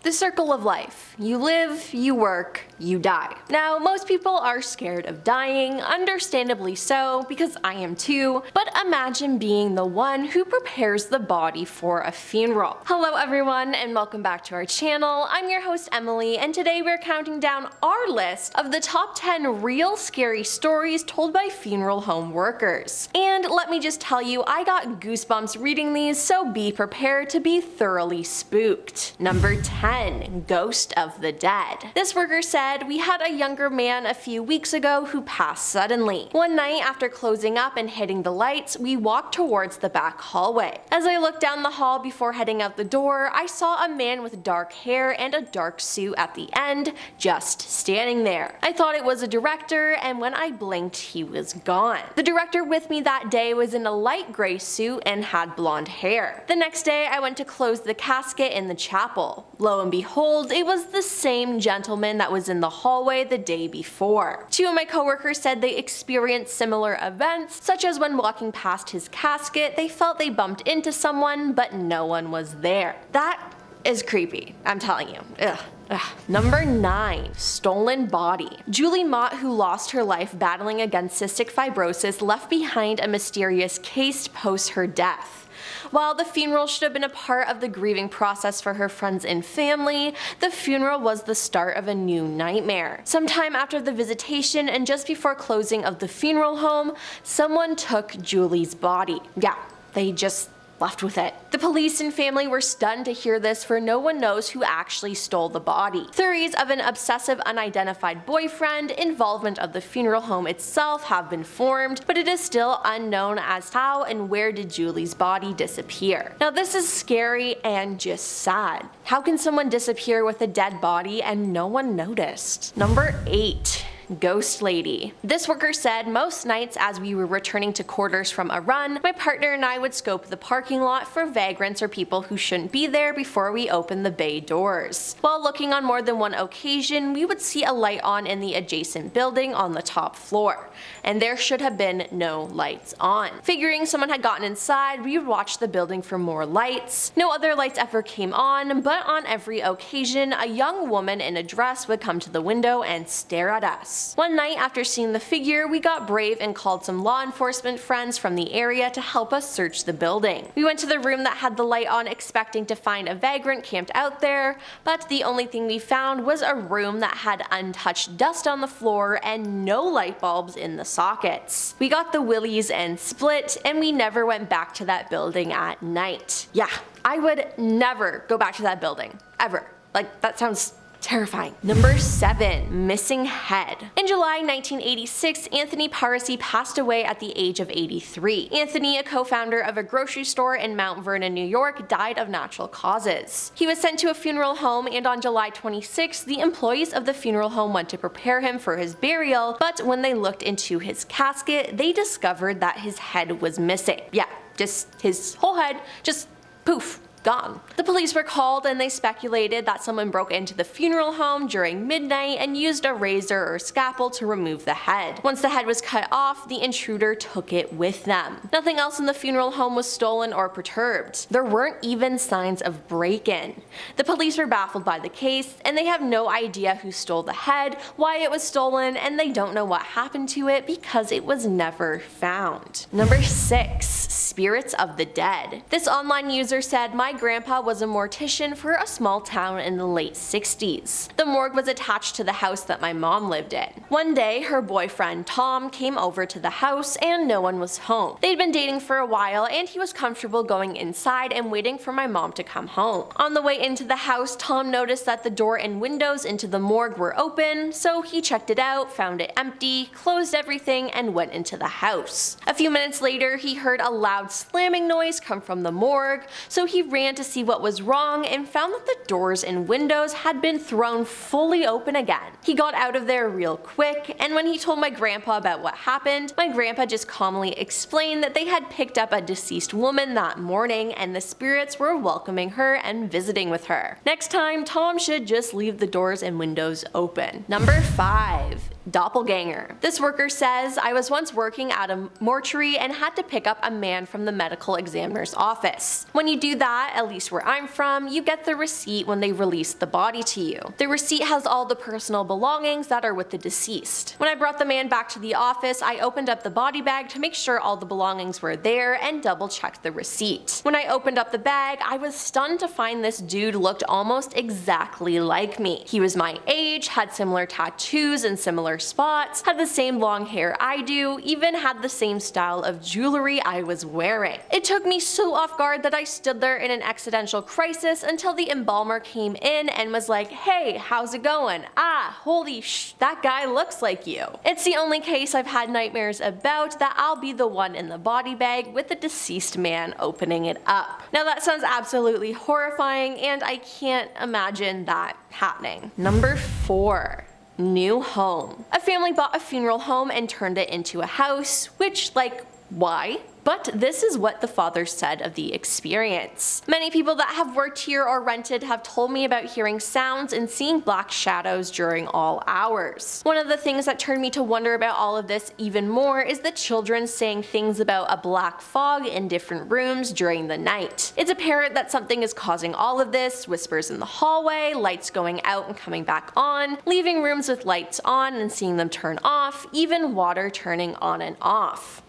The circle of life. You live, you work, you die. Now, most people are scared of dying, understandably so, because I am too, but imagine being the one who prepares the body for a funeral. Hello everyone, and welcome back to our channel. I'm your host Emily, and today we're counting down our list of the top 10 real scary stories told by funeral home workers. And let me just tell you, I got goosebumps reading these, so be prepared to be thoroughly spooked. Number 10. Ghost of the Dead. This worker said, "We had a younger man a few weeks ago who passed suddenly. One night after closing up and hitting the lights, we walked towards the back hallway. As I looked down the hall before heading out the door, I saw a man with dark hair and a dark suit at the end, just standing there. I thought it was a director, and when I blinked, he was gone. The director with me that day was in a light gray suit and had blonde hair. The next day, I went to close the casket in the chapel. Lo and behold, it was the same gentleman that was in the hallway the day before. Two of my coworkers said they experienced similar events, such as when walking past his casket, they felt they bumped into someone, but no one was there." That is creepy, I'm telling you. Ugh. Number 9. Stolen body. Julie Mott, who lost her life battling against cystic fibrosis, left behind a mysterious case post her death. While the funeral should have been a part of the grieving process for her friends and family, the funeral was the start of a new nightmare. Sometime after the visitation and just before closing of the funeral home, someone took Julie's body. Yeah, they just left with it. The police and family were stunned to hear this, for no one knows who actually stole the body. Theories of an obsessive unidentified boyfriend, involvement of the funeral home itself have been formed, but it is still unknown as how and where did Julie's body disappear. Now this is scary and just sad. How can someone disappear with a dead body and no one noticed? Number 8. Ghost lady. This worker said, "Most nights as we were returning to quarters from a run, my partner and I would scope the parking lot for vagrants or people who shouldn't be there before we opened the bay doors. While looking on more than one occasion, we would see a light on in the adjacent building on the top floor, and there should have been no lights on. Figuring someone had gotten inside, we would watch the building for more lights. No other lights ever came on, but on every occasion, a young woman in a dress would come to the window and stare at us. One night after seeing the figure, we got brave and called some law enforcement friends from the area to help us search the building. We went to the room that had the light on expecting to find a vagrant camped out there, but the only thing we found was a room that had untouched dust on the floor and no light bulbs in the sockets. We got the willies and split, and we never went back to that building at night." Yeah, I would never go back to that building. Ever. Like, that sounds terrifying. Number 7. Missing head. In July 1986, Anthony Parisi passed away at the age of 83. Anthony, a co-founder of a grocery store in Mount Vernon, New York, died of natural causes. He was sent to a funeral home, and on July 26, the employees of the funeral home went to prepare him for his burial, but when they looked into his casket, they discovered that his head was missing. Yeah, just his whole head, just poof. Gone. The police were called, and they speculated that someone broke into the funeral home during midnight and used a razor or scalpel to remove the head. Once the head was cut off, the intruder took it with them. Nothing else in the funeral home was stolen or perturbed. There weren't even signs of break-in. The police were baffled by the case, and they have no idea who stole the head, why it was stolen, and they don't know what happened to it because it was never found. Number 6. Spirits of the dead. This online user said, "My grandpa was a mortician for a small town in the late 60s. The morgue was attached to the house that my mom lived in. One day, her boyfriend Tom came over to the house and no one was home. They'd been dating for a while and he was comfortable going inside and waiting for my mom to come home. On the way into the house, Tom noticed that the door and windows into the morgue were open, so he checked it out, found it empty, closed everything, and went into the house. A few minutes later, he heard a loud slamming noise come from the morgue, so he ran to see what was wrong and found that the doors and windows had been thrown fully open again. He got out of there real quick, and when he told my grandpa about what happened, my grandpa just calmly explained that they had picked up a deceased woman that morning and the spirits were welcoming her and visiting with her. Next time, Tom should just leave the doors and windows open." Number 5. Doppelganger. This worker says, I was once working at a mortuary and had to pick up a man from the medical examiner's office. When you do that, at least where I'm from, you get the receipt when they release the body to you. The receipt has all the personal belongings that are with the deceased. When I brought the man back to the office, I opened up the body bag to make sure all the belongings were there and double checked the receipt. When I opened up the bag, I was stunned to find this dude looked almost exactly like me. He was my age, had similar tattoos and similar spots, had the same long hair I do, even had the same style of jewelry I was wearing. It took me so off guard that I stood there in an existential crisis until the embalmer came in and was like, hey, how's it going? Ah, holy that guy looks like you. It's the only case I've had nightmares about that I'll be the one in the body bag with the deceased man opening it up. Now that sounds absolutely horrifying and I can't imagine that happening. Number 4. New home. A family bought a funeral home and turned it into a house, which, like, why? But this is what the father said of the experience. Many people that have worked here or rented have told me about hearing sounds and seeing black shadows during all hours. One of the things that turned me to wonder about all of this even more is the children saying things about a black fog in different rooms during the night. It's apparent that something is causing all of this: whispers in the hallway, lights going out and coming back on, leaving rooms with lights on and seeing them turn off, even water turning on and off.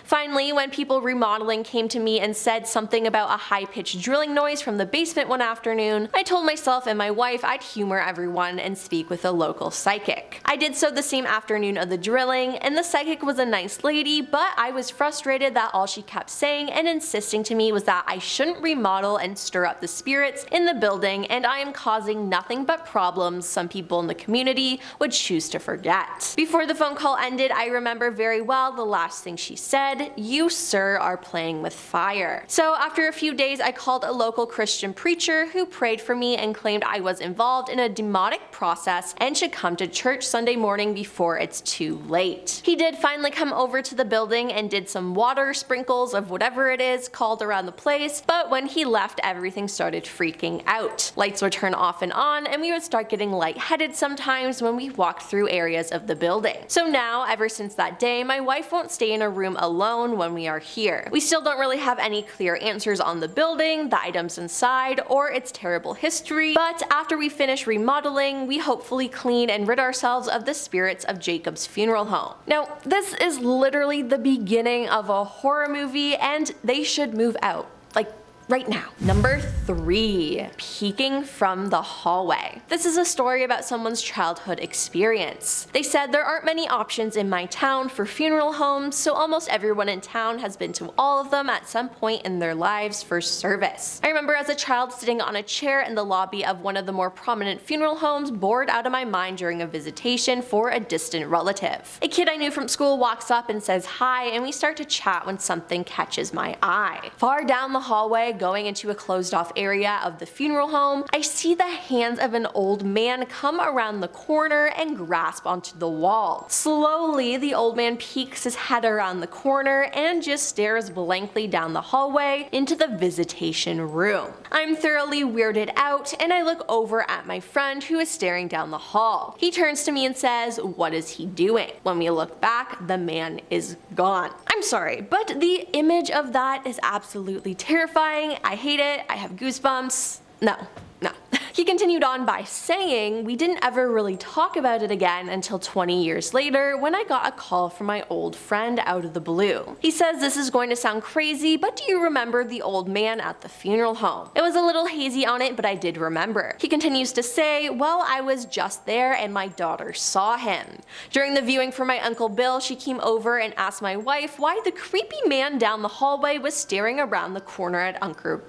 Finally, when people remodeling came to me and said something about a high-pitched drilling noise from the basement one afternoon, I told myself and my wife I'd humor everyone and speak with a local psychic. I did so the same afternoon of the drilling, and the psychic was a nice lady, but I was frustrated that all she kept saying and insisting to me was that I shouldn't remodel and stir up the spirits in the building, and I am causing nothing but problems some people in the community would choose to forget. Before the phone call ended, I remember very well the last thing she said: "You, sir, are playing with fire." So after a few days, I called a local Christian preacher who prayed for me and claimed I was involved in a demonic process and should come to church Sunday morning before it's too late. He did finally come over to the building and did some water sprinkles of whatever it is called around the place, but when he left, everything started freaking out. Lights would turn off and on, and we would start getting lightheaded sometimes when we walked through areas of the building. So now, ever since that day, my wife won't stay in a room alone when we are here. We still don't really have any clear answers on the building, the items inside, or its terrible history, but after we finish remodeling, we hopefully clean and rid ourselves of the spirits of Jacob's funeral home. Now, this is literally the beginning of a horror movie, and they should move out. Like, right now. Number 3. Peeking from the hallway. This is a story about someone's childhood experience. They said, there aren't many options in my town for funeral homes, so almost everyone in town has been to all of them at some point in their lives for service. I remember as a child sitting on a chair in the lobby of one of the more prominent funeral homes, bored out of my mind during a visitation for a distant relative. A kid I knew from school walks up and says hi, and we start to chat when something catches my eye. Far down the hallway, going into a closed-off area of the funeral home, I see the hands of an old man come around the corner and grasp onto the wall. Slowly, the old man peeks his head around the corner and just stares blankly down the hallway into the visitation room. I'm thoroughly weirded out, and I look over at my friend who is staring down the hall. He turns to me and says, "What is he doing?" When we look back, the man is gone. I'm sorry, but the image of that is absolutely terrifying. I hate it. I have goosebumps. No. He continued on by saying, we didn't ever really talk about it again until 20 years later when I got a call from my old friend out of the blue. He says, this is going to sound crazy, but do you remember the old man at the funeral home? It was a little hazy on it, but I did remember. He continues to say, well, I was just there and my daughter saw him. During the viewing for my Uncle Bill, she came over and asked my wife why the creepy man down the hallway was staring around the corner at Uncle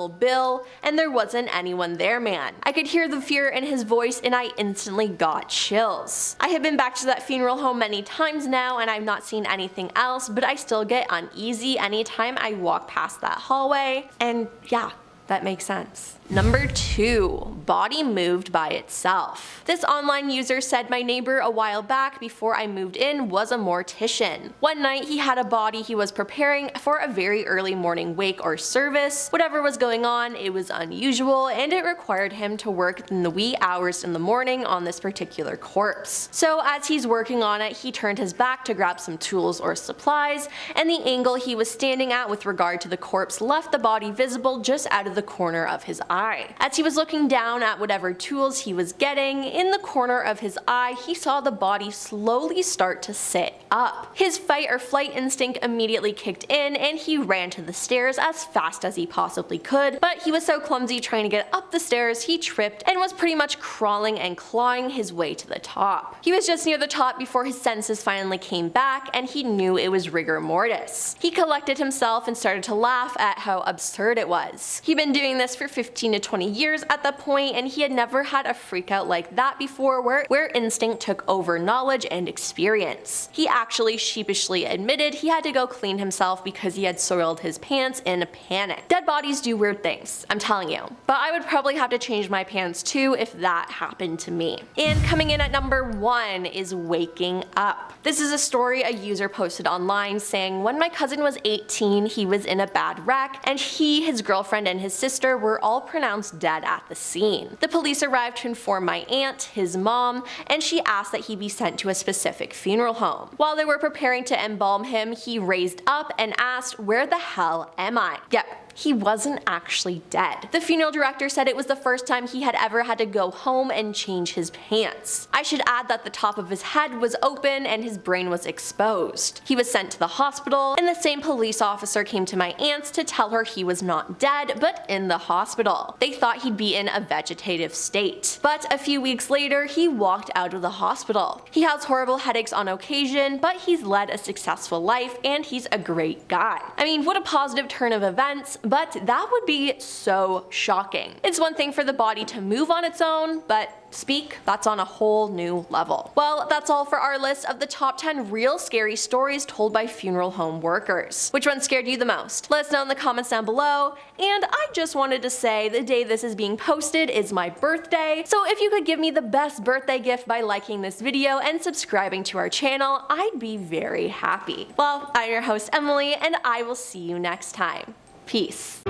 Bill, and there wasn't anyone there, man. I could hear the fear in his voice and I instantly got chills. I have been back to that funeral home many times now and I've not seen anything else, but I still get uneasy anytime I walk past that hallway, and yeah, that makes sense. Number 2. Body moved by itself. This online user said my neighbor a while back before I moved in was a mortician. One night he had a body he was preparing for a very early morning wake or service. Whatever was going on, it was unusual and it required him to work in the wee hours in the morning on this particular corpse. So as he's working on it, he turned his back to grab some tools or supplies, and the angle he was standing at with regard to the corpse left the body visible just out of the corner of his eye. As he was looking down at whatever tools he was getting, in the corner of his eye he saw the body slowly start to sit up. His fight or flight instinct immediately kicked in and he ran to the stairs as fast as he possibly could, but he was so clumsy trying to get up the stairs he tripped and was pretty much crawling and clawing his way to the top. He was just near the top before his senses finally came back and he knew it was rigor mortis. He collected himself and started to laugh at how absurd it was. He'd been doing this for 15 to 20 years at that point, and he had never had a freakout like that before where instinct took over knowledge and experience. He actually sheepishly admitted he had to go clean himself because he had soiled his pants in a panic. Dead bodies do weird things, I'm telling you. But I would probably have to change my pants too if that happened to me. And coming in at number 1 is waking up. This is a story a user posted online saying when my cousin was 18, he was in a bad wreck, and he, his girlfriend, and his sister were all pronounced dead at the scene. The police arrived to inform my aunt, his mom, and she asked that he be sent to a specific funeral home. While they were preparing to embalm him, he raised up and asked, "Where the hell am I?" Yep. He wasn't actually dead. The funeral director said it was the first time he had ever had to go home and change his pants. I should add that the top of his head was open and his brain was exposed. He was sent to the hospital, and the same police officer came to my aunt's to tell her he was not dead, but in the hospital. They thought he'd be in a vegetative state. But a few weeks later, he walked out of the hospital. He has horrible headaches on occasion, but he's led a successful life and he's a great guy. I mean, what a positive turn of events, but that would be so shocking. It's one thing for the body to move on its own, but speak, that's on a whole new level. Well, that's all for our list of the top 10 real scary stories told by funeral home workers. Which one scared you the most? Let us know in the comments down below. And I just wanted to say the day this is being posted is my birthday, so if you could give me the best birthday gift by liking this video and subscribing to our channel, I'd be very happy. Well, I'm your host Emily, and I will see you next time. Peace.